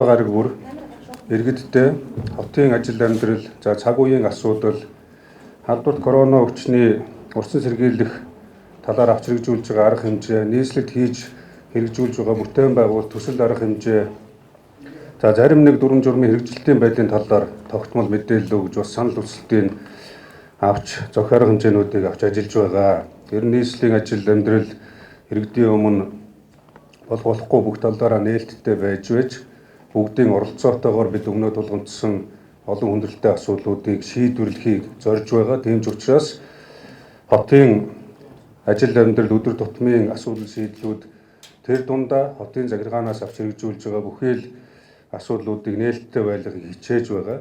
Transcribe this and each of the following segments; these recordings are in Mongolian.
гараг бүр иргэдтэй хотын ажил амьдрал, за цаг үеийн асуудал, халдварт корона өвчний урьдчилан сэргийлэх талаар авч хэрэгжүүлж байгаа арга хэмжээ, нийслэлд хийж хэрэгжүүлж байгаа бүтээн байгуулалт, төсөл арга хэмжээ, за зарим нэг дүрм журмын хэрэгжилтийн байдлын талаар тогтмол мэдээлэл өгж бас санал хүсэлтийг авч зохио арга хэмжээнүүдийг авч ажиллаж байгаа. Ер нь нийслэлийн ажил амьдрал иргэдийн өмнө болохгүй бүх талаараа нээлттэй байж бүгдийн оролцоотойгоор бид өмнөө тулгамдсан олон хүндрэлтэй асуудлуудыг шийдвэрлэхийг зорж байгаа. Тийм ч учраас хотын ажил амьдрал өдөр тутмын асуудал шийдлүүд тэр дундаа хотын захиргаанаас авч хэрэгжүүлж байгаа бүхий л асуудлуудыг нээлттэй байлгахыг хичээж байгаа.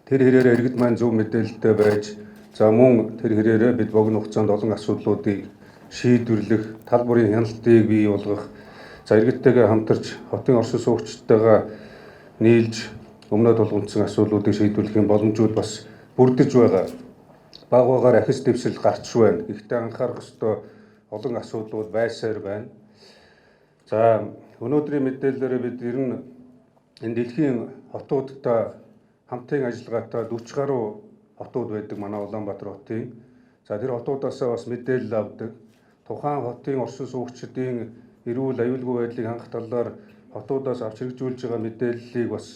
Тэр хэрээрээ иргэд маань зөв мэдээлэлтэй байж, за мөн тэр хэрээрээ бид богино хугацаанд олон асуудлуудыг шийдвэрлэх, тал бүрийн хяналтыг бий болгох, за иргэдтэйгээ хамтарч хотын оршин суугчдтайгаа нийлж өмнөө тулгамдсан асуудлуудыг шийдвэрлэхийн боломжууд бас бүрдэж байгаа. Бага багаар ахис дэвсэл гарч байна. Гэхдээ анхаарах ёстой олон асуудлууд байсаар байна. За өнөөдрийн мэдээллээрээ бид ер нь энэ дэлхийн хотуудтай хамтын ажиллагаатай 40 гаруй хотууд байдаг манай Улаанбаатар хотын. За тэр хотуудаасаа бас мэдээлэл авдаг. Тухайн хотын оршин суугчдын эрүүл аюулгүй байдлыг хангах талаар хотуудаас авч хэрэгжүүлж байгаа мэдээллийг бас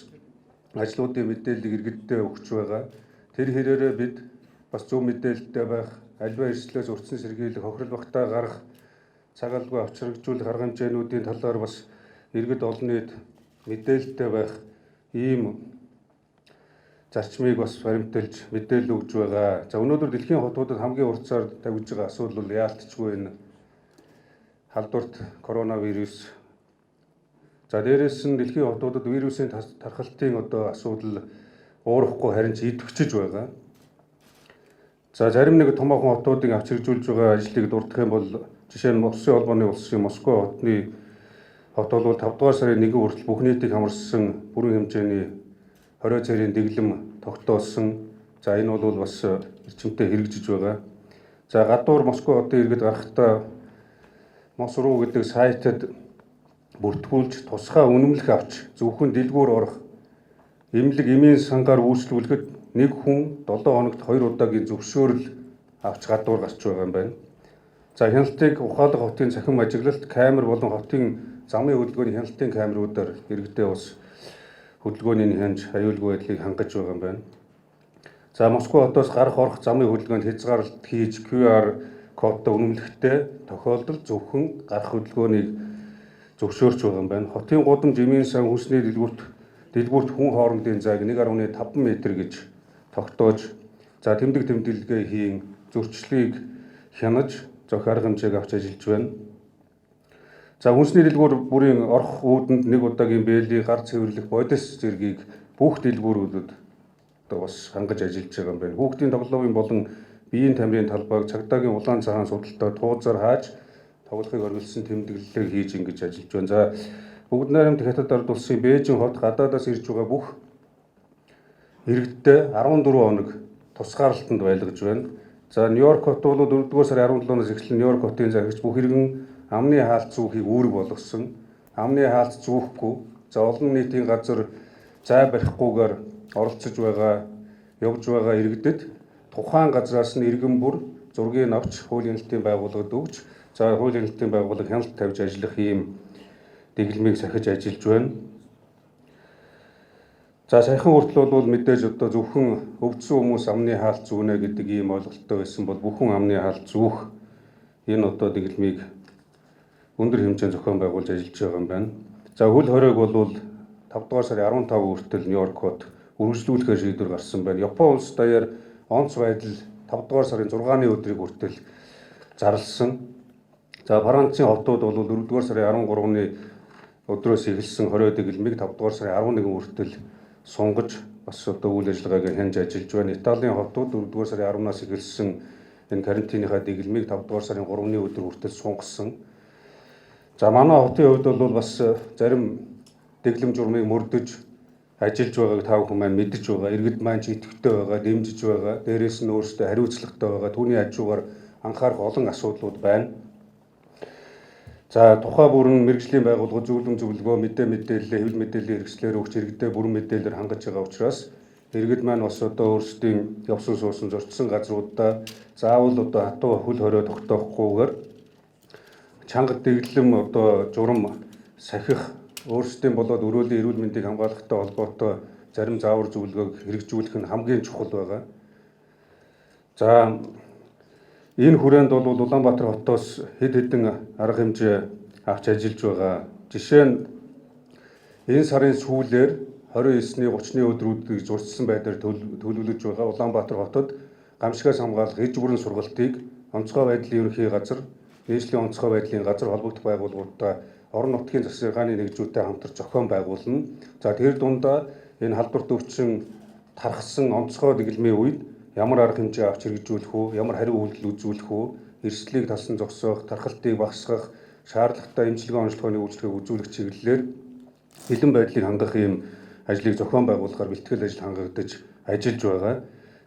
ажлуудын мэдээллийг иргэддээ өгч байгаа. Тэр хэрээрээ бид бас зөв мэдээлэлтэй байх, альва эрсдлээс урьдчилан сэргийлэх, хохирол багтаа гарах, цаг албаа авч хэрэгжүүлэх арга хэмжээнүүдийн талаар бас иргэд олон нийт мэдээлэлтэй байх ийм зарчмыг бас баримталж мэдээлэл өгж байгаа. За өнөөдөр дэлхийн хотуудад хамгийн урьдчаар тавьж байгаа асуудал бол яалтчгүй энэ халдварт коронавирус. За дээрээс нь дэлхийн хотуудад вирусын тархалтын асуудал уурахгүй харин ч идэвхжиж байгаа. За зарим нэг томоохон хотуудыг авч хэрэгжүүлж байгаа ажлыг дурдах юм бол жишээ нь Улсын холбооны улсын Москва хотны хот бол 5 дугаар сарын 1 хүртэл бүх нийтийг хамарсан бүрэн хэмжээний 20 цэрийн дэглэм тогтоосон. За энэ бол бас эрчимтэй хэрэгжиж байгаа. За гадуур Москва хотын иргэд гарахдаа Мосруу гэдэг сайтад бүртгүүлж тусгай үнэмлэх авч зөвхөн дэлгүүр орох, эмнэлэг эмийн сангаар үйлчлүүлэхэд нэг хүн 7 хоногт 2 удаагийн зөвшөөрөл авч гадуур гарч байгаа юм байна. За хяналтыг ухаалаг хотын цахим ажиглалт камер болон хотын замын хөдөлгөөний хяналтын камеруудаар иргэдээ бас хөдөлгөөний хянж аюулгүй байдлыг хангаж байгаа юм байна. За Москва хотоос гарах орох замын хөдөлгөөнд хязгаарлалт хийж QR кодтой үнэмлэхтэй тохиолдолд зөвхөн гарах хөдөлгөөнийг зөвшөөрч байгаа юм байна. Хотын гудамж эмийн сан хүнсний дэлгүүрт хүн хоорондын зайг 1.5 м гэж тогтоож, за тэмдэг тэмдэглэгээ хийн, зөрчлийг хянаж зохио арга хэмжээг авч ажиллаж байна. За хүнсний дэлгүүр бүрийн орох үүдэнд 1 удаагийн бэлий, гар цэвэрлэх, бодис зэргийг бүх дэлгүүрүүдэд бас хангаж ажиллаж байгаа юм байна. Хүүхдийн тоглоомын болон биеийн тамирын талбайг цагдаагийн улаан цагаан судалтай тууцаар хааж тоглохыг оргилсан тэмдэглэлийг хийж ингэж ажиллаж байна. За бүгд найрамд хятад ард улсын Бээжин хот гадаадаас ирж байгаа бүх иргэдтэй 14 хоног тусгаарлалтанд байлгаж байна. За Нью-Йорк хот бол 4-р сарын 17-наас эхлэн Нью-Йорк хотын захирагч бүх иргэн амны хаалт зүүхийг үүрэг болгосон. Амны хаалт зүүхгүй, за олон нийтийн газар зай барихгүйгээр оролцож байгаа, явж байгаа иргэдэд тухайн газраас нь иргэн бүр зургийг авч хуулийн хяналтын байгууллагад өгч, за хуулийн хяналтын байгууллага хяналт тавьж ажиллах ийм дэглэмийг сахиж ажиллаж байна. За саяхан хүртэл бол мэдээж одоо зөвхөн өвдсөн хүмүүс амны хаалт зүүнэ гэдэг ийм ойлголттой байсан бол бүхэн амны хаалт зүүх энэ одоо дэглэмийг өндөр хэмжээнд зохион байгуулж ажиллаж байгаа юм байна. За хөл хориг бол 5 дугаар сарын 15 хүртэл Нью-Йорк хот үргэлжлүүлэхээр шийдвэр гарсан байна. Япон улс даяар онц байдал 5 дугаар сарын 6-ны өдрийг хүртэл зарласан. За Францын хотууд бол 4 дугаар сарын 13-ны өдрөөс эхэлсэн 20 дэглэмийг 5 дугаар сарын 11 хүртэл сунгаж бас одоо үйл ажиллагааг хянж ажиллаж байна. Италийн хотууд 4 дугаар сарын 10-наас эхэлсэн энэ карантиныхаа дэглэмийг 5 дугаар сарын 3-ны өдөр хүртэл сунгасан. За манай хотын хувьд бол бас зарим дэглэм журмыг мөрдөж ажиллаж байгааг та бүхэн маань мэдж байгаа. Иргэд маань ч идэвхтэй байгаа, дэмжиж байгаа. Дээрээс нь өөрсдөө хариуцлагатай байгаа. Түүний хажуугаар анхаарах олон асуудлууд байна. За тухай бүрэн мэргэжлийн байгууллагууд зөвлөм зөвлөгөө мэдээлэл хэвлэл мэдээллийн хэрэгслээр өгч иргэдэд бүрэн мэдээлэлээр хангаж байгаа учраас иргэд маань бас одоо өөрсдийн явсан суусан зорчсон газруудаа заавал одоо хатуу хөл хорио тогтоохгүйгээр чанга дэглэм одоо журам сахих өөрсдийн болоод өрөөлийн эрүүл мэндийг хамгаалахтай холбоотой зарим заавар зөвлөгөөг хэрэгжүүлэх нь хамгийн чухал байгаа. За энэ хүрээнд бол Улаанбаатар хотоос хэд хэдэн арга хэмжээ авч ажиллаж байгаа. Жишээ нь энэ сарын сүүлээр 29-ний 30-ны өдрүүдийг зурчсан байдлаар төлөвлөж байгаа Улаанбаатар хотод гамшигаас хамгаалах иж бүрэн сургалтыг онцгой байдлын ерөнхий газар, нийслэлийн онцгой байдлын газар холбогдох байгууллагуудаа орон нутгийн засаглааны нэгжүүдтэй хамтарч зохион байгуулна. За тэр дундаа энэ халдварт өвчин тархсан онцгой дэглэмийн үед ямар арга хэмжээ авч хэрэгжүүлэх үү, ямар хариу үйлдэл үзүүлэх үү, эрсдлийг талсан зогсоох, тархалтыг багасгах, шаардлагатай эмчилгээ онцлогооны үйлчлэгийг үзүүлэх чиглэлээр бэлэн байдлыг хангах ийм ажлыг зохион байгуулахаар бэлтгэл ажил хангагдаж ажиллаж байгаа.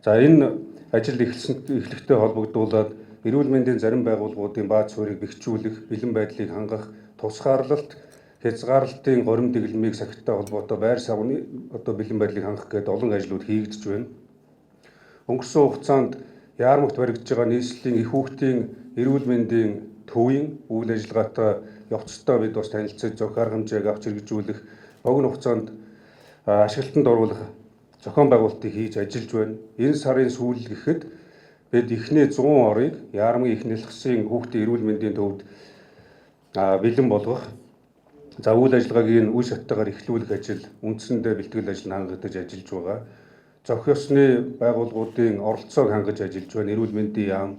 За энэ ажил эхлэхтэй холбогдуулаад эрүүл мэндийн зарим байгууллагуудын бааз суурийг бэхжүүлэх, бэлэн байдлыг хангах, тусгаарлалт, хязгаарлалтын горим дэглэмийг сахихтай холбоотой байр савны одоо бэлэн байдлыг хангах гэдэг олон ажлууд хийгдэж байна. Өнгөрсөн хугацаанд яармагт баригдаж байгаа нийслэлийн их хүүхдийн эрүүл мэндийн төвийн үйл ажиллагаатай явцдаа бид бас танилцаж зөв арга хэмжээг авч хэрэгжүүлэх, богино хугацаанд ашиглалтанд оруулах зохион байгуулалтыг хийж ажиллаж байна. Энэ сарын сүүл гэхэд бид эхний 100 орыг яармгийн их нэлхсийн хүүхдийн эрүүл мэндийн төвд бэлэн болгох. За үйл ажиллагааг энэ үе шаттайгаар эхлүүлэх ажил үндсэндээ бэлтгэл ажил хангагдаж ажиллаж байгаа. Зохих ёсны байгууллагуудын оролцоог хангаж ажиллаж байна. Эрүүл мэндийн яам,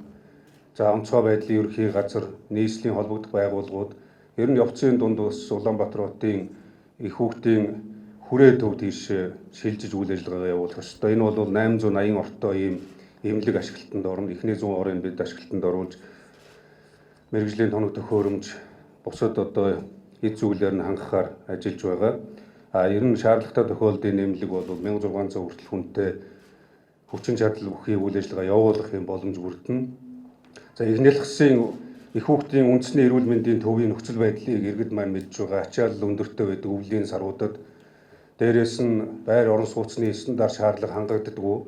за онцгой байдлын ерөнхий газар, нийслэлийн холбогдох байгууллагууд, ер нь явцын дунд бас Улаанбаатар хотын их хүүхдийн хүрээ төв тийш шилжиж үйл ажиллагаа явуулах ёстой. Энэ бол 880 ортой ийм эмнэлэг ашиглалтанд орно. Эхний 100 орыг бид ашиглалтанд оруулж мэргэжлийн тоног төхөөрөмж, бусад одоо эд зүйлээр нь хангахаар ажиллаж байгаа. Ер нь шаардлагатай тохиолдолд нэмэлэг бол 1600 хүртэл хүнтэй хүчин чадал бүхий үйл ажиллагаа явуулах юм боломж бүрдэнэ. За их нэлхсийн их хүүхдийн үндэсний эрүүл мэндийн төвийн нөхцөл байдлыг иргэд маань мэдж байгаа. Ачаалал өндөртэй байдаг өвлийн саруудад дээрээс нь байр орон сууцны стандарт шаардлага хангагддаггүй.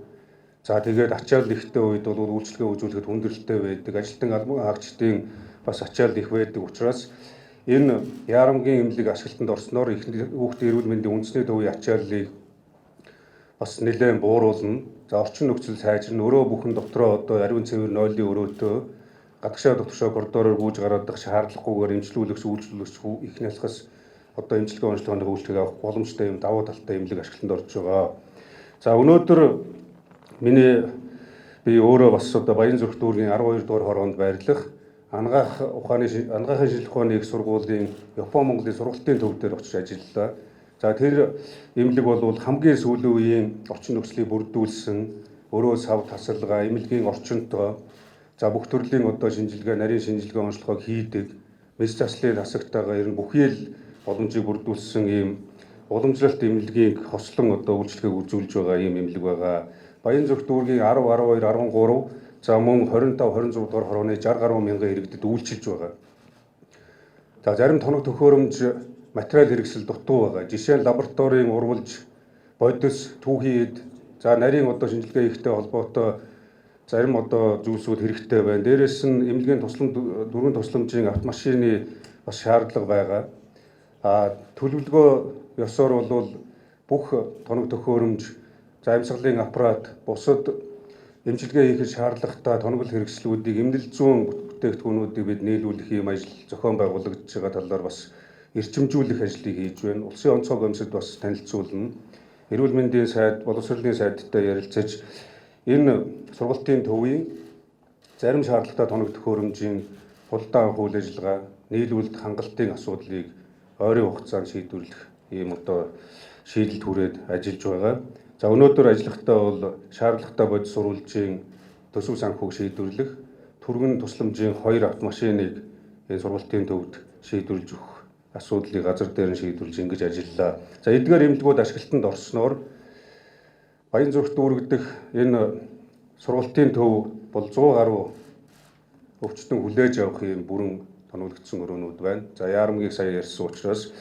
За тэгээд ачаалал ихтэй үед бол үйлчлэгээ үзүүлэхэд хүндрэлтэй байдаг. Ажилтан агчдын бас ачаалал их байдаг учраас энэ яарамгийн эмнэлэг ашиглалтанд орсноор их хүүхдийн эрүүл мэндийн үндэсний төвийн ачааллыг бас нэлээд бууруулна. За орчин нөхцөл сайжирна. Өрөө бүхэн дотроо одоо ариун цэвэр нойлын өрөөтэй гадагшаа дотгошоо коридороор гүйж гараадах шаардлагагүйгээр эмчлүүлэгч үйлчлүүлэгч их нялхас одоо эмчилгээ онцлогооны үйлчлэгийг авах боломжтой юм давуу талтай эмнэлэг ашиглалтанд орж байгаа. За өнөөдөр би өөрөө бас одоо Баянзүрх дүүргийн 12 дугаар хороонд байрлах анагаахын шинжилгээ ухааны их сургуулийн Япон Монголын сургалтын төв дээр очиж ажиллалаа. За тэр эмнэлэг бол хамгийн сүүлийн үеийн орчин нөхцөлийг бүрдүүлсэн өрөө сав тасалгаа, эмнэлгийн орчинтой за бүх төрлийн одоо шинжилгээ, нарийн шинжилгээ онцлогоог хийдэг, мэс заслын тасагтайгаа ер нь бүхий л боломжийг бүрдүүлсэн ийм уламжлалт эмнэлгийг хослон одоо үйлчлэгийг үзүүлж байгаа ийм эмнэлэг байгаа. Баянзүрх дүүргийн 10, 12, 13 за мөн 25, 26 дугаар хорооны 60 гаруй мянган иргэдэд үйлчилж байгаа. За зарим тоног төхөөрөмж материал хэрэгсэл дутуу байгаа. Жишээ нь лабораторийн урвалж, бодис, түүхийн эд, за нарийн одоо шинжилгээ хийхтэй холбоотой зарим одоо зүйлсүүд хэрэгтэй байна. Дээрээс нь эмнэлгийн дөрвөн тусламжийн автомашины бас шаардлага байгаа. Төлөвлөгөө ёсоор бол бүх тоног төхөөрөмж, за амьсгалын аппарат, бусад эмчилгээ хийхэд шаардлагатай тоног хэрэгслүүдийг эмнэлэг зүүн бүтээгдэхүүнүүдийг бид нийлүүлэх юм ажил зохион байгуулагдж байгаа талаар бас эрчимжүүлэх ажлыг хийж байна. Улсын онцгой комиссад бас танилцуулна. Эрүүл мэндийн сайд, боловсролын сайдтай ярилцаж энэ сургалтын төвийн зарим шаардлагатай тоног төхөөрөмжийн худалдаа авах үйл ажиллагаа, нийлүүлэлт хангалтын асуудлыг ойрын хугацаанд шийдвэрлэх ийм одоо шийдэлд хүрээд ажиллаж байгаа. За өнөөдөр ажиллахдаа бол шаардлагатай бодис сурвалжийн төсөв санхүүг шийдвэрлэх, түргэн тусламжийн 2 автомашиныг энэ сургалтын төвд шийдвэрлэж өгөх асуудлыг газар дээр нь шийдвэрлэж ингэж ажиллалаа. За эдгээр эмнэлгүүд ашиглалтанд орсноор Баянзүрх дүүргэх энэ сургалтын төв бол 100 гаруй өвчтөн хүлээж авах юм бүрэн онуулгдсан өрөөнүүд байна. За Яарамгийг сая ярьсан учраас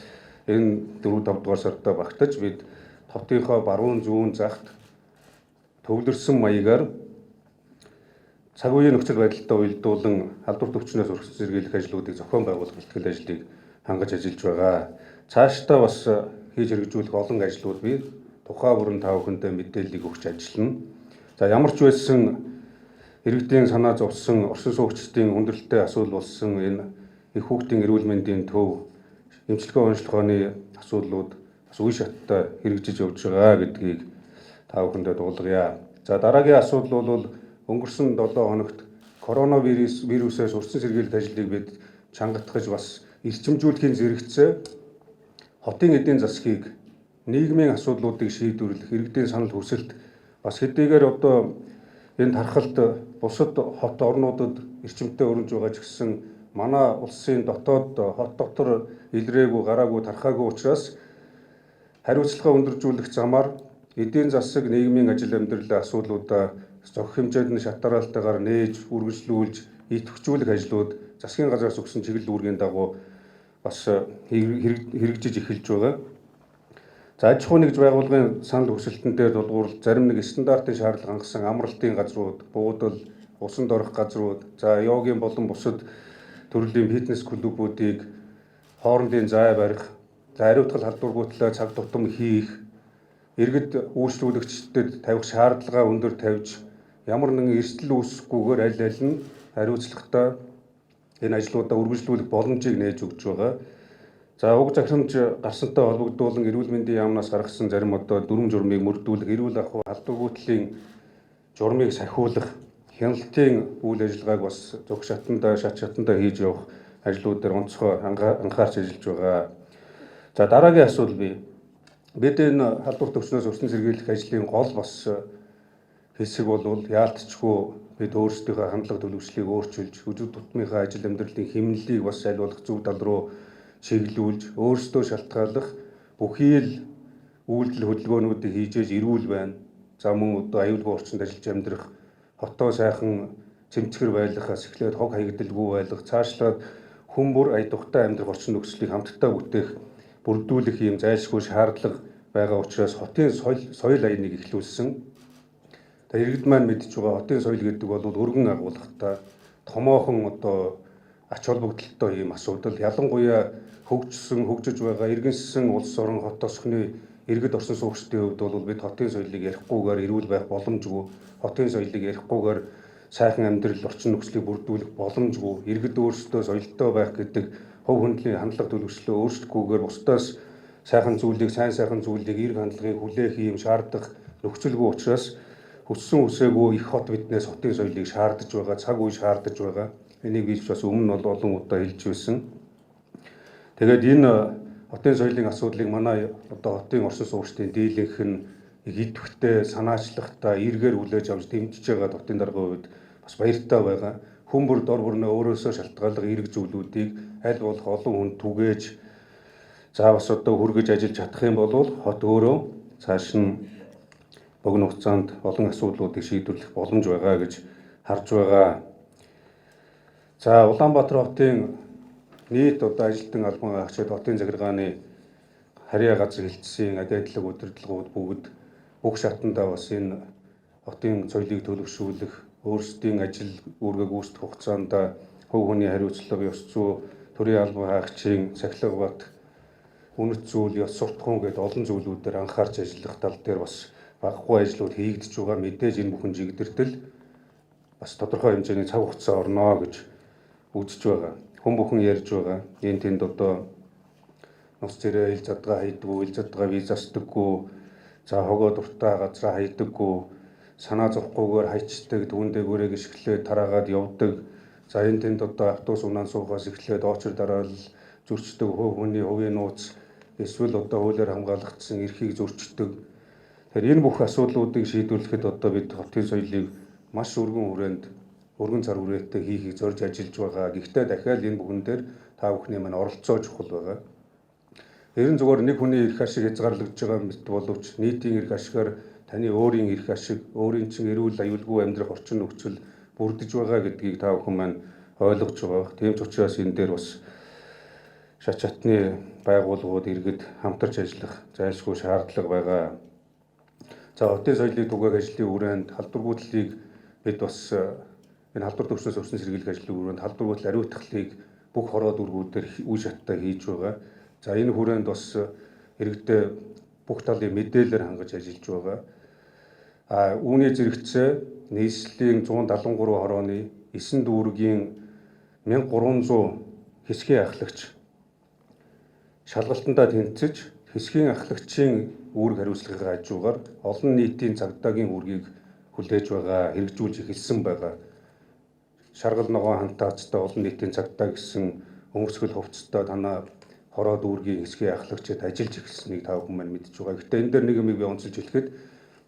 энэ 4-5 дугаар сартаа багтаж бид хотынхоо баруун зүүн захт төвлөрсөн маягаар цаг үеийн нөхцөл байдалтай уялдуулан халдвар төвчнөөс өргөсөн сэргийлэх ажлуудыг зохион байгуулах бэлтгэл ажлыг хангаж ажиллаж байгаа. Цаашдаа бас хийж хэрэгжүүлэх олон ажлууд бий. Тухайн бүрэн та бүхэндээ мэдээллийг өгч ажиллана. За ямар ч байсан иргэдийн санаа зовсон, орчин суугчдын хүндрэлтэй асуудал болсон энэ их хүүхдийн эрүүл мэндийн төв, эмчилгээ онцлогооны асуудлууд бас үе шаттай хэрэгжиж явж байгаа гэдгийг та бүхэндээ дуулгая. За дараагийн асуудал бол өнгөрсөн 7 хоногт коронавирусээс урьдчилан сэргийлэх ажлыг бид чангатгаж бас эрчимжүүлэхийн зэрэгцээ хотын эдийн засгийг нийгмийн асуудлуудыг шийдвэрлэх иргэдийн санал хүсэлт бас хэдийгээр одоо энэ тархалт бусад хот орнуудад эрчимтэй өрнөж байгаа ч гэсэн манай улсын дотоод хот дотор илрээгүй гараагүй тархаагүй учраас хариуцлага өндөржүүлэх замаар эдийн засаг нийгмийн ажил амьдралын асуудлуудаа зохих хэмжээнд нь шатараалтайгаар нээж үргэлжлүүлж идэвхжүүлэх ажлууд засгийн газраас өгсөн чиглэл үүргийн дагуу бас хэрэгжиж эхэлж байгаа. За аж ахуй нэгж байгууллагын санал хүсэлтэн дээр тулгуурлаж зарим нэг стандартын шаардлага хангасан амралтын газрууд, буудал, усанд орох газрууд, за йогийн болон бусад төрлийн фитнес клубүүдийг хоорондын зай барих, за ариутгал халдваргүйтлээ цаг тутам хийх, иргэд үйлчлүүлэгчдэд тавих шаардлага өндөр тавьж ямар нэгэн эрсдэл үүсэхгүйгээр аль нь хариуцлагатай энэ ажлуудаа үргэлжлүүлэх боломжийг нээж өгч байгаа. За уг захирамж гарсантай холбогдуулан эрүүл мэндийн яамнаас гаргасан зарим одоо дүрм журмыг мөрдүүлэх, эрүүл ахуй халдваргүйтгэлийн журмыг сахиулах, хяналтын үйл ажиллагааг бас зөв шат шатандаа хийж явах ажлууд дээр онцгой анхаарч ажиллаж байгаа. За дараагийн асуудал бий. Бид энэ халдвар төвчнөөс өрсөн сэргийлэх ажлын гол бас хэсэг бол яалтчгүй бид өөрсдийнхөө хандлага төлөвшлийг өөрчилж, өдөр тутмынхаа ажил амьдралын хэмнэлийг бас аль болох зөв тал руу чиглүүлж, өөрсдөө шалтгааллах бүхий л үйлдэл хөдөлгөөнүүдийг хийж ирүүл байна. За мөн одоо аюулгүй орчинд ажиллаж амьдрах, хотоо сайхан цэмцгэр байлгахаас эхлээд хог хаягдaltaгүй байлгах, цаашлаад хүн бүр ая тухтай амьдрах орчин нөхцөлийг хамтдаа бүтээх, бүрдүүлэх юм зайлшгүй шаардлага байгаа учраас хотын соёл аяныг эхлүүлсэн. Иргэд маань мэдж байгаа хотын соёл гэдэг бол өргөн агуулгатай, томоохон одоо ач холбогдолтой ийм асуудал. Ялангуяа хөгжиж байгаа иргэншсэн улс орон хот тосхны иргэд орсон суугчдын хувьд бол бид хотын соёлыг ярихгүйгээр эрүүл байх боломжгүй, хотын соёлыг ярихгүйгээр сайхан амьдрал орчин нөхцөлийг бүрдүүлэх боломжгүй, иргэд өөрсдөө соёлтой байх гэдэг хувь хүндлийн хандлага төлөвшлөө өөрсдөхгүйгээр бусдаас сайн сайхан зүйлийг эрг хандлагыг хүлээх ийм шаардах нөхцөлгүй учраас хүссэн үсээгүй их хот биднээс хотын соёлыг шаардаж байгаа, цаг үе шаардаж байгаа. Энийг би бас өмнө нь олон удаа хэлж байсан. Тэгээд энэ хотын соёлын асуудлыг манай одоо хотын орчин суугчдын дийлэнх нь идэвхтэй, санаачлагтай, эргээр хүлээж авч дэмжиж байгаа хотын даргын хувьд бас баяртай байгаа. Хүн бүр дор бүрнээ өөрөөсөө шалтгааллах эрг зүйлүүдийг аль болох олон хүнд түгээж бас одоо хүргэж ажиллаж чадах юм бол хот өөрөө цааш нь богино хугацаанд олон асуудлуудыг шийдвэрлэх боломж байгаа гэж харж байгаа. За Улаанбаатар хотын нийт одоо ажилтан албан агчид хотын захиргааны харьяа газар хилцсэн агентлаг удирдлагууд бүгд бүх шатандаа бас энэ хотын соёлыг төлөвшүүлэх, өөрсдийн ажил үүргээ гүйцэтгэх хугацаанд хувь хүний хариуцлага, ёс зүй, төрийн албан хаагчийн сахилга бат, үнэт зүйл, ёс суртахуун гэдэг олон зүйлүүдээр анхаарч ажиллах тал дээр бас багагүй ажлууд хийгдэж байгаа. Мэдээж энэ бүхэн жигдэртэл бас тодорхой хэмжээний цаг хугацаа орно гэж үзэж байгаа. Хүн бүхэн ярьж байгаа. Энэ тэнд одоо нус цэрээ ил задгаа хайдаггүй, ил задгаа визасдаггүй, за хогоо дуртай газраа хайдаггүй, санаа зовхгүйгээр хайчдаг, түүндээ гүрээ гიშгэлээ тараагаад явдаг. За энэ тэнд одоо автобус унаан суухаас эхлээд очор дараал зөрчдөг, хувь хүний хувийн нууц эсвэл одоо хуулиар хамгаалагдсан эрхийг зөрчдөг. Тэгэхээр энэ бүх асуудлуудыг шийдвэрлэхэд одоо бид хотын соёлыг маш өргөн цар хүрээтэй хийхийг зорж ажиллаж байгаа. Гэхдээ дахиад энэ бүхэн дээр та бүхний маань оролцоо чухал байгаа. Ерөн зүгээр нэг хүний эрх ашиг хязгаарлагдж байгаа мэт боловч нийтийн эрх ашигаар таны өөрийн эрх ашиг, өөрийн чинь эрүүл аюулгүй амьдрах орчин нөхцөл бүрдэж байгаа гэдгийг та бүхэн маань ойлгож байгаа. Тийм ч учраас энэ дээр бас шат чатны байгууллагууд иргэд хамтарч ажиллах зайлшгүй шаардлага байгаа. За хотын соёлыг түгээх ажлын хүрээнд халдваргүйтлийг бид бас энэ халдвар төвчнөөс өвчин сэргийлэх ажлын хүрээнд халдваргүйтэл ариутгахлыг бүх хороо дүргүүдээр үе шаттай хийж байгаа. За энэ хүрээнд бас иргэдэд бүх талын мэдээлэлээр хангаж ажиллаж байгаа. Үүний зэрэгцээ нийслэлийн 173 хорооны 9 дүүргийн 1300 хэсгийн ахлагч шалгалтандаа тэнцэж хэсгийн ахлагчийн үүрэг хариуцлагын хажуугаар олон нийтийн цагдаагийн үүргийг хүлээж байгаа, хэрэгжүүлж эхэлсэн байгаа. Шаргал ногоон хантаацтай олон нийтийн цагдаа гэсэн өмсгөл хувцастай танаа хороо дүүргийн хэсгийн ахлагчид ажиллаж эхэлсэнийг та бүхэн маань мэдж байгаа. Гэхдээ энэ дээр нэг юм би онцолж хэлэхэд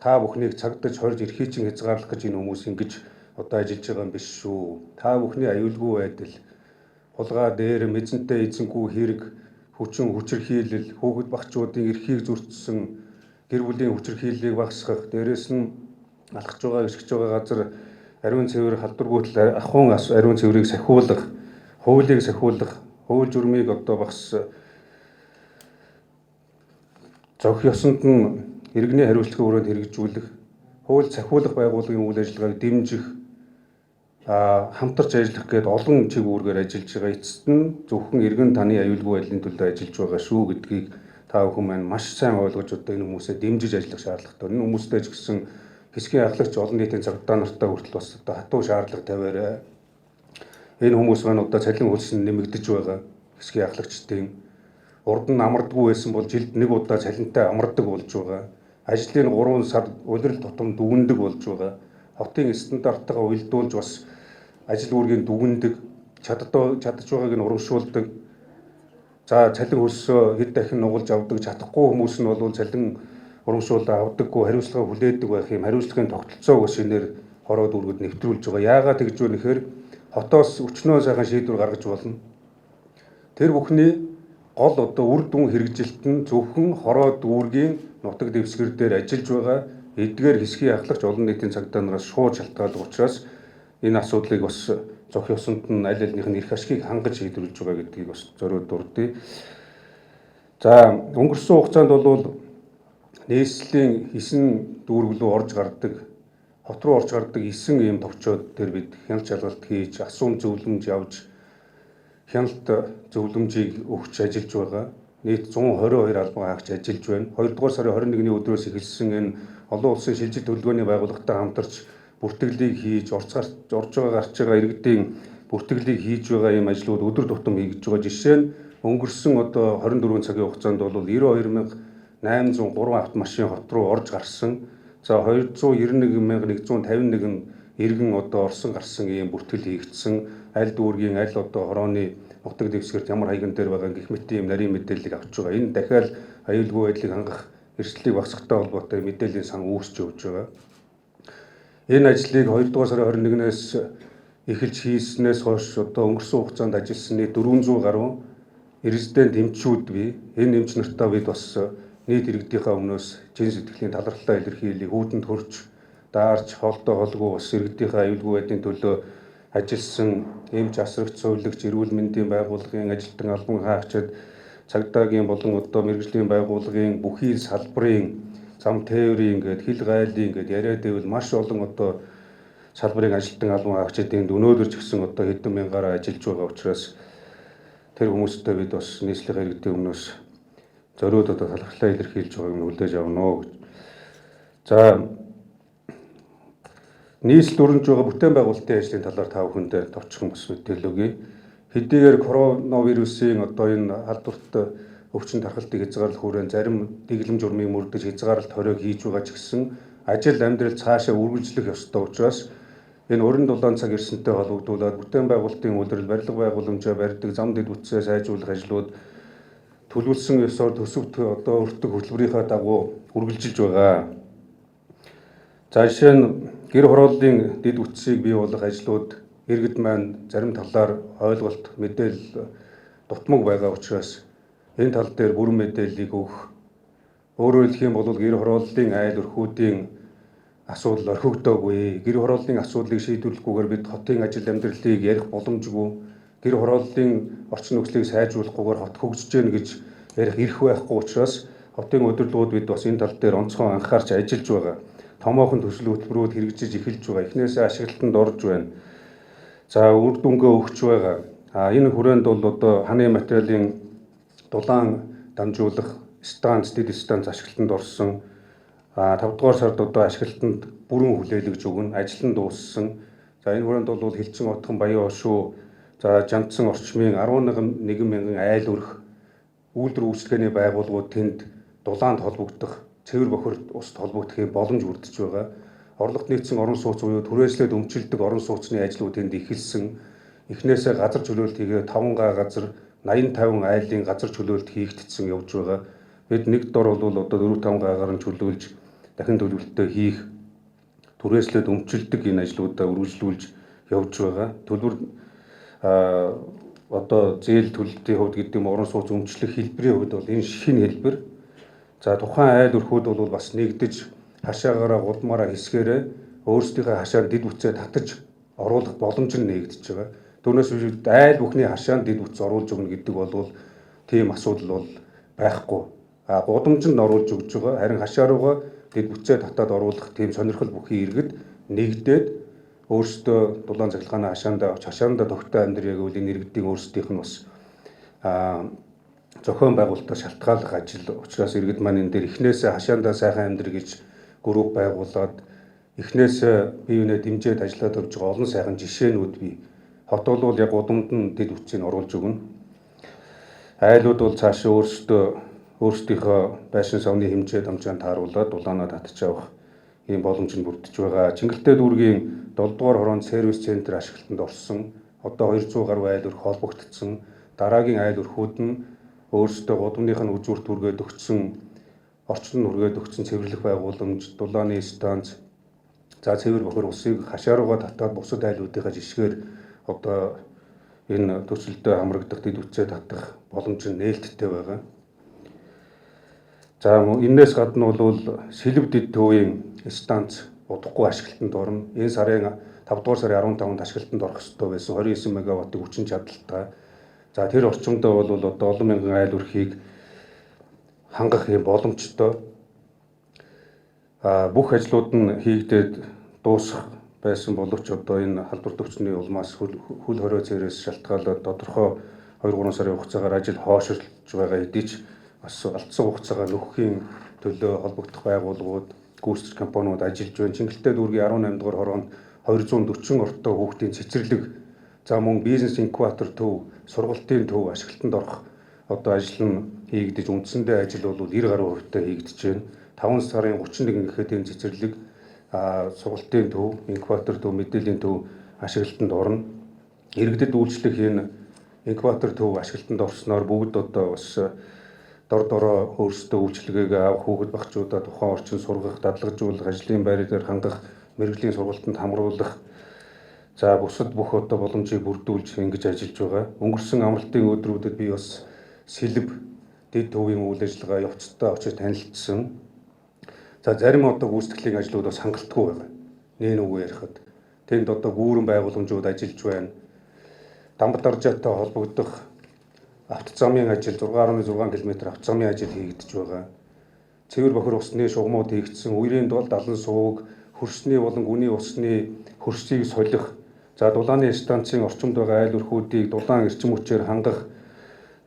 та бүхнийг цагдаж хорж эрхийг чинь хязгаарлах гэж энэ хүмүүс ингэж одоо ажиллаж байгаа юм биш шүү. Та бүхний аюулгүй байдал, хулгай дээр мэзэнтэй эзэнгүй хэрэг, хүчин хүчирхийлэл, хүүхэд багчуудын эрхийг зөрчсөн, гэр бүлийн хүчирхийллийг багасгах, дээрэс нь алхаж байгаа, гიშгэж байгаа газар ариун цэвэр халдваргүйтэл ахуйн ариун цэврийг сахиулах, хуулийг сахиулах, хууль журмыг одоо бас зохих ёсонд нь иргэний хариуцлагын хүрээнд хэрэгжүүлэх, хууль сахиулах байгууллагын үйл ажиллагааг дэмжих, хамтарч ажиллах гээд олон чиг үүргээр ажиллаж байгаа. Эцэст нь зөвхөн иргэн таны аюулгүй байдлын төлөө ажиллаж байгаа шүү гэдгийг та бүхэн маань маш сайн ойлгож одоо энэ хүмүүсээ дэмжиж ажиллах шаардлагатай. Энэ хүмүүстэй ч гэсэн хэсгийн ахлагч олон нийтийн цагдаа нартай хүртэл бас одоо хатуу шаардлага тавиарай. Энэ хүмүүс маань одоо цалин хөлс нь нэмэгдэж байгаа. Хэсгийн ахлагчдын урд нь амардгүй байсан бол жилд нэг удаа цалинтай амардаг болж байгаа. Ажлын 3 сар улирал тутам дүгндэг болж байгаа. Хотын стандартаа уялдуулж бас ажил үүргийн дүгндэг, чадж байгааг нь урамшуулдаг. За цалин хөлсөө хэд дахин нугалж авдаг, чадахгүй хүмүүс нь бол цалин урамшуулаа авдаггүй, хариуцлага хүлээдэг байх юм. Хариуцлагын тогтолцоог шинээр хороо дүүргүүд нэвтрүүлж байгаа. Яагаад гэж вэ гэхээр хотоос өчнөө сайхан шийдвэр гаргаж болно. Тэр бүхний гол одоо үр дүн хэрэгжилт нь зөвхөн хороо дүүргийн нутаг дэвсгэр дээр ажиллаж байгаа эдгээр хэсгийн ахлагч олон нийтийн цагдаа нараас шууд шалтгаалдаг учраас энэ асуудлыг бас зохих ёсонд нь аль альнийх нь эрх ашгийг хангаж шийдвэрлэж байгаа гэдгийг бас зориуд дурдъя. За өнгөрсөн хугацаанд бол нийслэлийн 9 дүүрэг рүү орж гардаг, хот руу орж гардаг 9 ийм товчоод дээр бид хяналт шалгалт хийж, асуум зөвлөмж явж, хяналт зөвлөмжийг өгч ажиллаж байгаа. Нийт 122 албан хаагч ажиллаж байна. 2 дугаар сарын 21-ний өдрөөс эхэлсэн энэ олон улсын шилжилт төлөвлөгөөний байгууллагатай хамтарч бүртгэлийг хийж, орж гарч байгаа иргэдийн бүртгэлийг хийж байгаа ийм ажлууд өдөр тутам хийгдэж байгаа. Жишээ нь өнгөрсөн одоо 24 цагийн хугацаанд бол 92,803 автомашин хот руу орж гарсан. За 291,151 иргэн одоо орсон гарсан ийм бүртгэл хийгдсэн. Аль дүүргийн аль одоо хорооны нутаг дэвсгэрт ямар хаяган дээр байгаа гэх мэт ийм нарийн мэдээллийг авч байгаа. Энэ дахиад аюулгүй байдлыг хангах эрсдлийг багасгахтай холбоотой мэдээллийн сан үүсч явж байгаа. Энэ ажлыг 2 дугаар сарын 21-ээс эхэлж хийснээс хойш одоо өнгөрсөн хугацаанд ажилласан нийт 400 гаруй резидент эмчүүд бий. Энэ эмч нартаа бид бас нийт иргэдийнхээ өмнөөс чин сэтгэлийн талархлаа илэрхийлье, хүүтэнд хүрч даарч холдоо холгүй бас иргэдийнхээ аюулгүй байдлын төлөө ажилласан эмч асрагч сувилагч эрүүл мэндийн байгууллагын ажилтан албан хаагчид цагдаагийн болон одоо мэргэжлийн байгууллагын бүхий салбарын зам тээврийн гээд хил гайлын гээд яриад байвал маш олон одоо салбарын ажилтан албан хаагчдын өнөөдөр ч гэсэн одоо хэдэн мянгаараа ажиллаж байгаа учраас тэр хүмүүстэй бид бас нийслэлийн иргэдийн өмнөөс зориуд одоо талархлаа илэрхийлж байгааг нь хүлээж авна гэж. За нийслэл өрнөж байгаа бүтээн байгуулалтын ажлын талаар та бүхэндээ товчхон бас мэдээлэл өгье. Хэдийгээр коронавирусын одоо энэ халдварт өвчин тархалтыг хязгаарлах хүрээнд зарим дэглэм журмыг мөрдөж хязгаарлалт хориог хийж байгаа ч гэсэн ажил амьдрал цаашаа үргэлжлэх ёстой учраас энэ уран дулаан цаг ирсэнтэй холбогдуулаад бүтээн байгуулалтын үйлрэл, барилга байгууламжаа барьдаг, зам дэд бүтцээ сайжруулах ажлууд төлөвлөсөн ёсоор төсөвт одоо өртөг хөтөлбөрийнхаа дагуу үргэлжилж байгаа. За жишээ нь гэр хорооллын дэд бүтцийг бий болгох ажлууд иргэд маань зарим талаар ойлголт, мэдээлэл дутмаг байгаа учраас энэ тал дээр бүрэн мэдээллийг өгөх. Өөрөөр хэлэх юм бол гэр хорооллын айл өрхүүдийн асуудал орхигдоогүй. Гэр хорооллын асуудлыг шийдвэрлэхгүйгээр бид хотын ажил амьдралыг ярих боломжгүй. Гэр хорооллын орчин нөхцөлийг сайжруулахгүйгээр хот хөгжиж гэнэ гэж ярих эрх байхгүй учраас хотын удирдлагууд бид бас энэ тал дээр онцгой анхаарч ажиллаж байгаа. Томоохон төсөл хөтөлбөрүүд хэрэгжиж эхэлж байгаа. Эхнээсээ ашиглалтанд орж байна. За үр дүнгээ өгч байгаа. Энэ хүрээнд бол одоо ханы материалын дулаан дамжуулах станц, дэд станц ашиглалтанд орсон. 5 дугаар сард одоо ашиглалтанд бүрэн хүлээлгэж өгнө. Ажил нь дууссан. За энэ хүрээнд бол Хилчин отхон Баян Хошуу, за Жандсан орчмын 11 мянган айл өрх үйлдвэр үйлчлэгээний байгууллагууд тэнд дулаанд холбогдох, цэвэр бохир уст холбогдохын боломж бүрдэж байгаа. Орлогот нийцсэн орон сууц буюу түрээслээд өмчилдөг орон сууцны ажлууд тэнд эхэлсэн. Эхнээсээ газар чөлөөлт хийгээ 5 га газар 80-50 айлын газар чөлөөлт хийгдсэн явж байгаа. Бид нэг дор бол одоо 4-5 гагаар нь чөлөөлж дахин төлөвлөлтөө хийх, түрээслээд өмчилдөг энэ ажлуудаа үргэлжлүүлж явж байгаа. Төлбөр одоо зээл төлөлтийн хувьд гэдэг юм орон сууц өмчлөх хэлбэрийн хувьд бол энэ шинэ хэлбэр. За тухайн айл өрхүүд бол бас нэгдэж хашаагаараа гудмаараа хэсгээрээ өөрсдийнхөө хашаанд дэд бүтцээ татаж оруулах боломж нь нэгдэж байгаа. Түүнээс биш айл бүхний хашаанд дэд бүтц оруулж өгнө гэдэг бол тийм асуудал бол байхгүй. Гудамжинд оруулж өгж байгаа. Харин хашаа руугаа дэд бүтцээ татаад оруулах тийм сонирхол бүхий иргэд нэгдээд өөрсдөө дулаан цахилгааны хашаандаа авч хашаандаа тогтоо амьдрыг үл энэ иргэдийн өөрсдийнх нь бас зохион байгуулалтаас шалтгааллах ажил учраас иргэд маань энэ дээр эхнээсээ хашаандаа сайхан амьдр гэж групп байгуулад эхнээсээ бие биенээ дэмжиж ажиллаад явж байгаа олон сайхан жишээнүүд бий. Хот бол яг удамд нь дэд бүтцийг оруулж өгнө. Айлууд бол цаашаа өөрсдийнхөө байшин савны хэмжээ дамжаанд тааруулаад дулаанаа татж авах ийм боломж нь бүрдэж байгаа. Чингэлтэй дүүргийн 7 дугаар хороонд сервис центр ашиглалтанд орсон. Одоо 200 гаруй айл өрх холбогдсон. Дараагийн айл өрхүүд нь өөрсдөө гудамных нь үзүүрт түргээд өгсөн, орчин нь хүргээд өгсөн цэвэрлэх байгууламж, дулааны станц, за цэвэр бохир усыг хашаа руугаа татаад бусад айлуудынхаа жишгээр одоо энэ төсөлдөө хамрагдах, дэд бүтцээ татах боломж нь нээлттэй байгаа. За энэс гадна бол Сэлб дэд төвийн станц удахгүй ашиглалтанд орно. Энэ сарын 5 дугаар сарын 15-нд ашиглалтанд орох ёстой байсан 29 мегаваттын хүчин чадалтай. За тэр орчимдоо бол одоо олон мянган айл өрхийг хангах юм боломжтой. Бүх ажлууд нь хийгдээд дуусах байсан боловч одоо энэ халдвар төвчний улмаас хөл хорой цээрээс шалтгаалаад тодорхой 2-3 сарын хугацаагаар ажил хооширлж байгаа хэдий ч бас алдсан хугацаагаа нөхөхийн төлөө холбогдох байгууллагууд, гүйцэтгэгч компаниуд ажиллаж байна. Чингэлтэй дүүргийн 18 дугаар хороонд 240 ортой хүүхдийн цэцэрлэг, за мөн бизнес инкубатор төв, сургалтын төв ашиглалтанд орох одоо ажил нь хийгдэж үндсэндээ ажил бол 90 гаруй хувьтай хийгдэж байна. 5 сарын 31 гэхэд энэ цэцэрлэг, сургалтын төв, инкубатор төв, мэдээллийн төв ашиглалтанд орно. Иргэдэд үйлчлэх энэ инкубатор төв ашиглалтанд орсноор бүгд одоо бас дороо өөрсдөө үйлчлэгээ авах, хүүхэд багчуудаа тухайн орчин сургах, дадлагжуулах, ажлын байр дээр хангах, мэрэгжлийн сургалтанд хамруулах, за бусад бүх одоо боломжийг бүрдүүлж ингэж ажиллаж байгаа. Өнгөрсөн амралтын өдрүүдэд би бас Сэлб дэд төвийн үйл ажиллагаа явцдаа очиж танилцсан. За зарим одоо гүйцэтгэлийн ажлууд бас хангалтгүй байгаа. Нэн үгүй ярихад. Тэнд одоо гүүрэн байгууламжууд ажиллаж байна. Дамбад даржаатай холбогдох автозамын ажил 6.6 км автозамын ажил хийгдэж байгаа. Цэвэр бохир усны шугамууд хийгдсэн. Үерийн тулд далан сууг, хөрсний болон гүний усны хөрсийг солих, за дулааны станцын орчимд байгаа айл өрхүүдийг дулаан эрчим хүчээр хангах,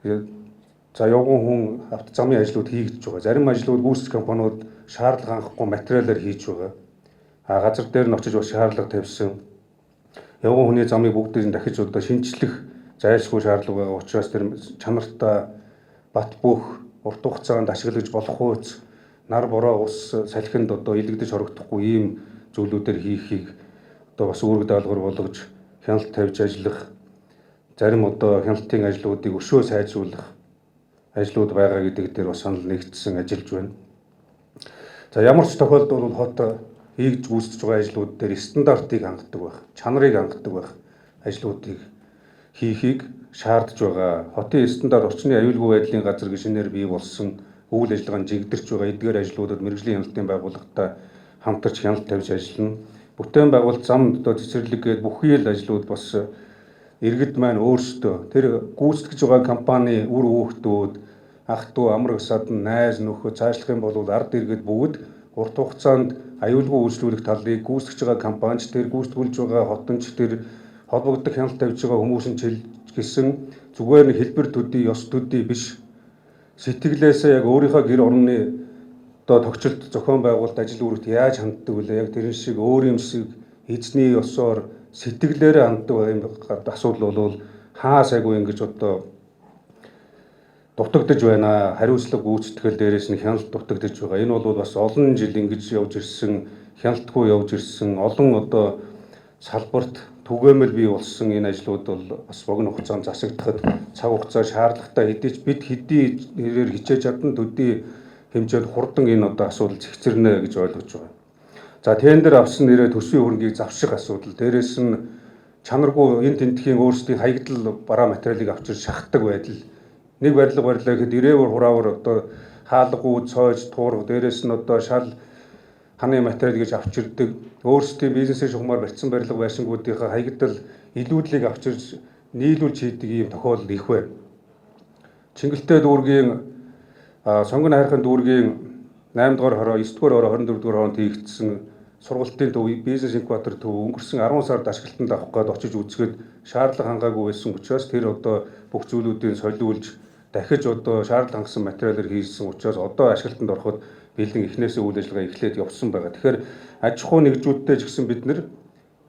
за явган хүн автозамын ажлууд хийгдэж байгаа. Зарим ажлууд гүйцэтгэгч компаниуд шаардлага хангахгүй материалаар хийж байгаа. Газар дээр нь очиж бас шаардлага тавьсан. Явган хүний замыг бүгдийг дахиж одоо шинжлэх зайлшгүй шаардлага байгаа учраас тэр чанартай бат бөх урт хугацаанд ашиглаж болох хууц, нар бороо ус салхинд одоо илэгдэж хорогдохгүй ийм зүйлүүдээр хийхийг одоо бас үүрэг даалгавар болгож хяналт тавьж ажиллах, зарим одоо хяналтын ажлуудыг өшөө сайжруулах ажлууд байгаа гэдэг дээр бас санал нэгдсэн ажиллаж байна. За ямар ч тохиолдолд бол хот хийж гүйцэтгэж байгаа ажлууд дээр стандартыг хангадаг байх, чанарыг хангадаг байх ажлуудыг хийхийг шаардж байгаа. Хотын стандарт орчны аюулгүй байдлын газар гишүүнээр бий болсон үйл ажиллагаанд жигдэрч байгаа эдгээр ажлуудад мэрэгжлийн хяналтын байгууллагатай хамтарч хяналт тавьж ажиллана. Бүтээн байгуулалт зам одоо цэцэрлэг гээд бүхий л ажлууд бас иргэд маань өөрсдөө тэр гүйцэтгэж байгаа компани үр хүүхдүүд, ах トゥ амар гсадан найз нөхөд цаашлах юм бол ард иргэд бүгд урт хугацаанд аюулгүй үйлчлүүлэх талыг гүйцэтгэж байгаа компанич, тэр гүйцэтгүүлж байгаа хотонч, тэр холбогдох хяналт тавьж байгаа хүмүүсийн гэсэн зүгээр нэг хэлбэр төдий, ёс төдий биш. Сэтгэлээсээ яг өөрийнхөө гэр орны одоо тогтчлт зохион байгуулалт ажил үүрэгт яаж ханддаг вэ? Яг тэр шиг өөр юм шиг эзний ёсоор сэтгэлээрээ ханддаг юм асуудал бол хаа сайгүй ингэж одоо дутагдж байна. Хариуцлага гүйцэтгэл дээрээс нь хяналт дутагдж байгаа. Энэ бол бас олон жил ингэж явж ирсэн, хяналтгүй явж ирсэн, олон одоо салбарт түгээмэл бий болсон энэ ажлууд бол бас богино хугацаанд засагдахад цаг хугацаа шаардлагатай хэдий ч бид хэдий нэрээр хичээж чадсан төдий хэмжээнд хурдан энэ одоо асуудал зэгцэрнэ гэж ойлгож байгаа. За тендер авсан нэрээ төсвийн хөрөнгийг завших асуудал. Дээрээс нь чанаргүй энэ тентхийн өөрсдийн хаягдал бараа материалыг авчирч шахдаг байдал. Нэг барилга барилаа гэхэд ирээвэр хураавар одоо хаалгуу, цойж, туурга, дээрээс нь одоо шал ханы материал гэж авчирдаг. Өөрсдийн бизнесийн шугамар барьсан барилга байшингуудынхаа хаягдал илүүдлийг авчирч нийлүүлж хийдэг ийм тохиолдол их байна. Чингэлтэй дүүргийн сонгон хайрхын дүүргийн 8 дугаар хороо, 9 дугаар хороо, 24 дугаар хоронд хийгдсэн сургалтын төв, бизнес инкубатор төв өнгөрсөн 10 сард ашиглалтанд авах гээд очиж үзэхэд шаардлага хангаагүй байсан учраас тэр одоо бүх зүйлүүдийг солиулж дахиж одоо шаардлага хангасан материалаар хийсэн учраас одоо ашиглалтанд ороход бэлэн эхнээсээ үйл ажиллагаа эхлээд явсан байгаа. Тэгэхээр аж ахуй нэгжүүдтэй ч гэсэн бид нар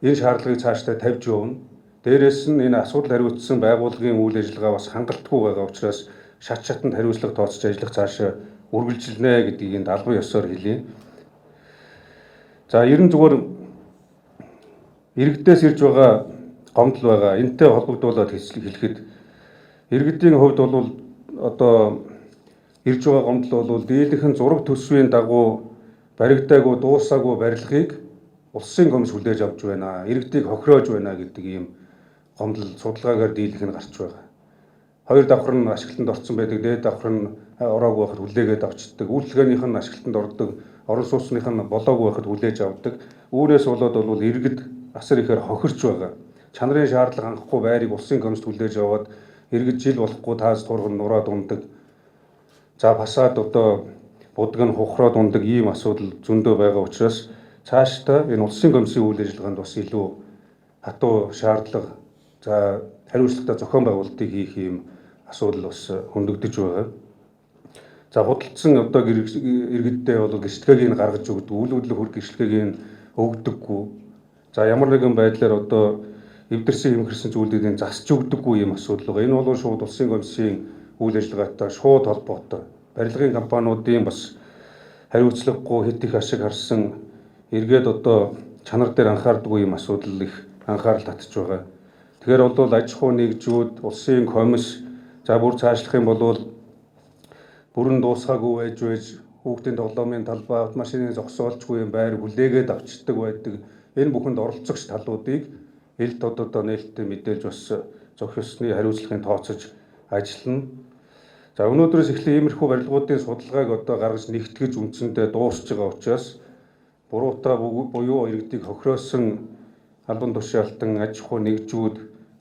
энэ шаардлагыг цаашдаа тавьж явна. Дээрээс нь энэ асуудал хариуцсан байгууллагын үйл ажиллагаа бас хангалтгүй байгаа учраас шат шатанд хариуцлага тооцож ажиллах цаашаа үргэлжилнэ гэдгийг энд албан ёсоор хэлье. За ер нь зүгээр иргэдээс ирж байгаа гомдол байгаа. Энтэй холбогдуулаад хэлэхэд иргэдийн хувьд бол одоо ирж байгаа гомдол бол дийлэнх нь зураг төсвийн дагуу баригдаагүй, дуусаагүй барилгыг улсын комисс хүлээж авч байна. Иргэдийг хохироож байна гэдэг ийм гомдол судалгаагаар дийлэнх нь гарч байгаа. Хоёр давхар нь ашиглалтанд орсон байдаг, дээд давхар нь ороогүй байхад хүлээгээд авчдаг. Үйлчлэгээнийх нь ашиглалтанд ордог, орон сууцных нь болоогүй байхад хүлээж авдаг. Үүнээс болоод бол иргэд асар ихээр хохирч байгаа. Чанарын шаардлага хангахгүй байрыг улсын комисс хүлээж аваад иргэд жил болохгүй таас турган нураад ундаг. За фасад одоо будаг нь хухраад ундаг ийм асуудал зөндөө байгаа учраас цаашдаа энэ улсын комиссийн үйл ажиллагаанд бас илүү хатуу шаардлага, за хариуцлагатай зохион байгуулалтыг хийх ийм асуудал бас хөндөгдөж байгаа. За худалдсан одоо иргэддээ бол гэрчлэгийг гаргаж өгдөг, үйл хөдлөх хүр гэрчлэгийг өгдөггүй. За ямар нэгэн байдлаар одоо эвдэрсэн хэмхэрсэн зүйлүүдийг засч өгдөггүй ийм асуудал байгаа. Энэ бол шууд улсын комиссийн үйл ажиллагаатай шууд холбоотой. Барилгын компаниудын бас хариуцлагагүй хэд их ашиг харсан эргээд одоо чанар дээр анхаардаггүй ийм асуудал их анхаарал татж байгаа. Тэгэхээр бол аж ахуй нэгжүүд, улсын комисс за бүр цаашлах юм бол бүрэн дуусгаагүй байж хүүхдийн тоглоомын талбай, автомашины зогсоолчгүй юм байр хүлээгээд авчирдаг байдаг. Энэ бүхэнд оролцогч талуудыг ил тодорхой нээлттэй мэдээлж бас зохих ёсны хариуцлагын тооцож ажиллана. За өнөөдрөөс эхлээ иймэрхүү барилгуудын судалгааг одоо гаргаж нэгтгэж үндсэндээ дуусч байгаа учраас буруутай буюу иргэдийг хохироосон албан тушаалтан, аж ахуй нэгжүүд,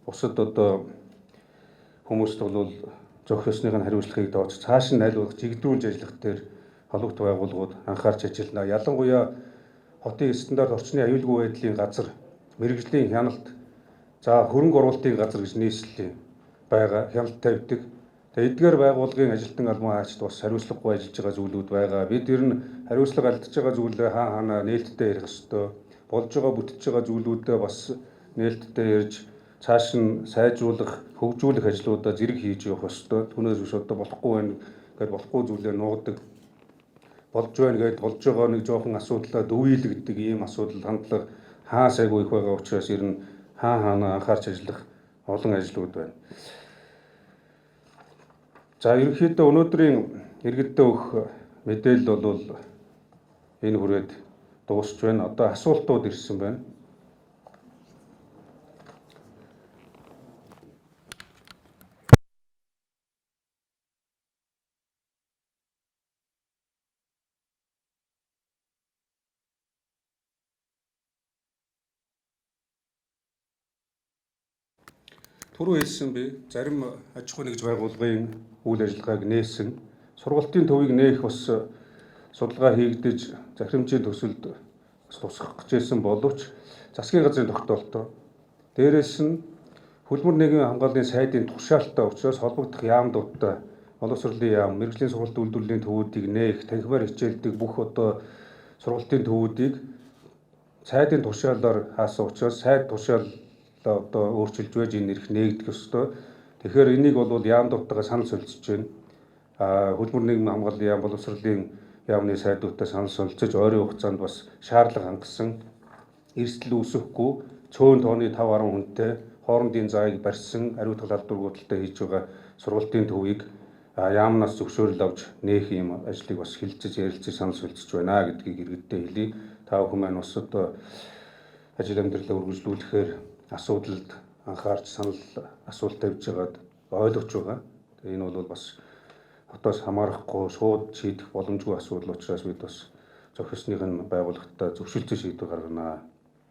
бусад одоо хүмүүст бол зохих ёсны хариуцлагыг тооцож цааш нь найлуулах, чиглэлдүүлж ажиллах дээр холбогд байгууллагууд анхаарч ажиллана. Ялангуяа хотын стандарт орчны аюулгүй байдлын газар, мэргэжлийн хяналт, за хөрөнгө оруулалтын газар гэж нийслэлээ байгаа, хяналт тавьдаг. Тэгээд эдгээр байгууллагын ажилтан албан хаагчид бас хариуцлагагүй ажиллаж байгаа зүйлүүд байгаа. Бид ер нь хариуцлага алдаж байгаа зүйлээ хаана нээлттэй ярих ёстой. Болж байгаа бүтэж байгаа зүйлүүдээ бас нээлттэй ярьж цааш нь сайжруулах, хөгжүүлэх ажлуудаа зэрэг хийж явах ёстой. Түүнээс биш одоо болохгүй байна гэдээ болохгүй зүйлээ нуугдаг. Болж байна гэдээ болж байгаа нэг жоохон асуудлаа дүүйлэгдэг ийм асуудал хандлага хаа сайгүй их байгаа учраас ер нь хаана анхаарч ажиллах олон ажлууд байна. За ерөнхийдөө өнөөдрийн иргэддээ өгөх мэдээлэл бол энэ хүрээд дуусч байна. Одоо асуултууд ирсэн байна. Түрүү хэлсэн би зарим аж ахуй нэгж байгууллагын үйл ажиллагааг нээсэн. Сургалтын төвийг нээх бас судалгаа хийгдэж захирамжийн төсөлд бас тусгах гэжсэн боловч засгийн газрын тогтоолтоо дээрээс нь хөлбөр нийгмийн хамгааллын сайдын тушаалтай учраас холбогдох яамдуудтай боловсролын яам, мэрэгжлийн сургалт үйлдвэрлэлийн төвүүдийг нээх, танхимаар хичээлдэг бүх одоо сургалтын төвүүдийг сайдын тушаалаар хаасан учраас сайд тушаал одоо өөрчилж байж энэ нэрх нээгдэх ёстой. Тэгэхээр энийг бол яамдуудтайгаа санал солилцож байна. Хөлбөр нийгмийн хамгааллын яам, боловсролын яамны сайдуудтай санал солилцож ойрын хугацаанд бас шаардлага хангасан эрсдэл үүсэхгүй цөөн тооны 5-10 хүнтэй хоорондын зааг барьсан ариутгал алдургуудтай хийж байгаа сургалтын төвийг яамнаас зөвшөөрөл авч нээх юм ажлыг бас хилцэж ярилцаж санал солилцож байна гэдгийг иргэддээ хэлье. Та бүхэн маань бас одоо ажил амьдралаа үргэлжлүүлэхээр асуудалд анхаарч санал асуулт тавьж байгаад ойлгож байгаа. Энэ бол бас хотоос хамаарахгүй шууд шийдэх боломжгүй асуудал учраас бид бас зохисных нь байгууллагатай зөвшөлтсөн шийдвэр гарганаа.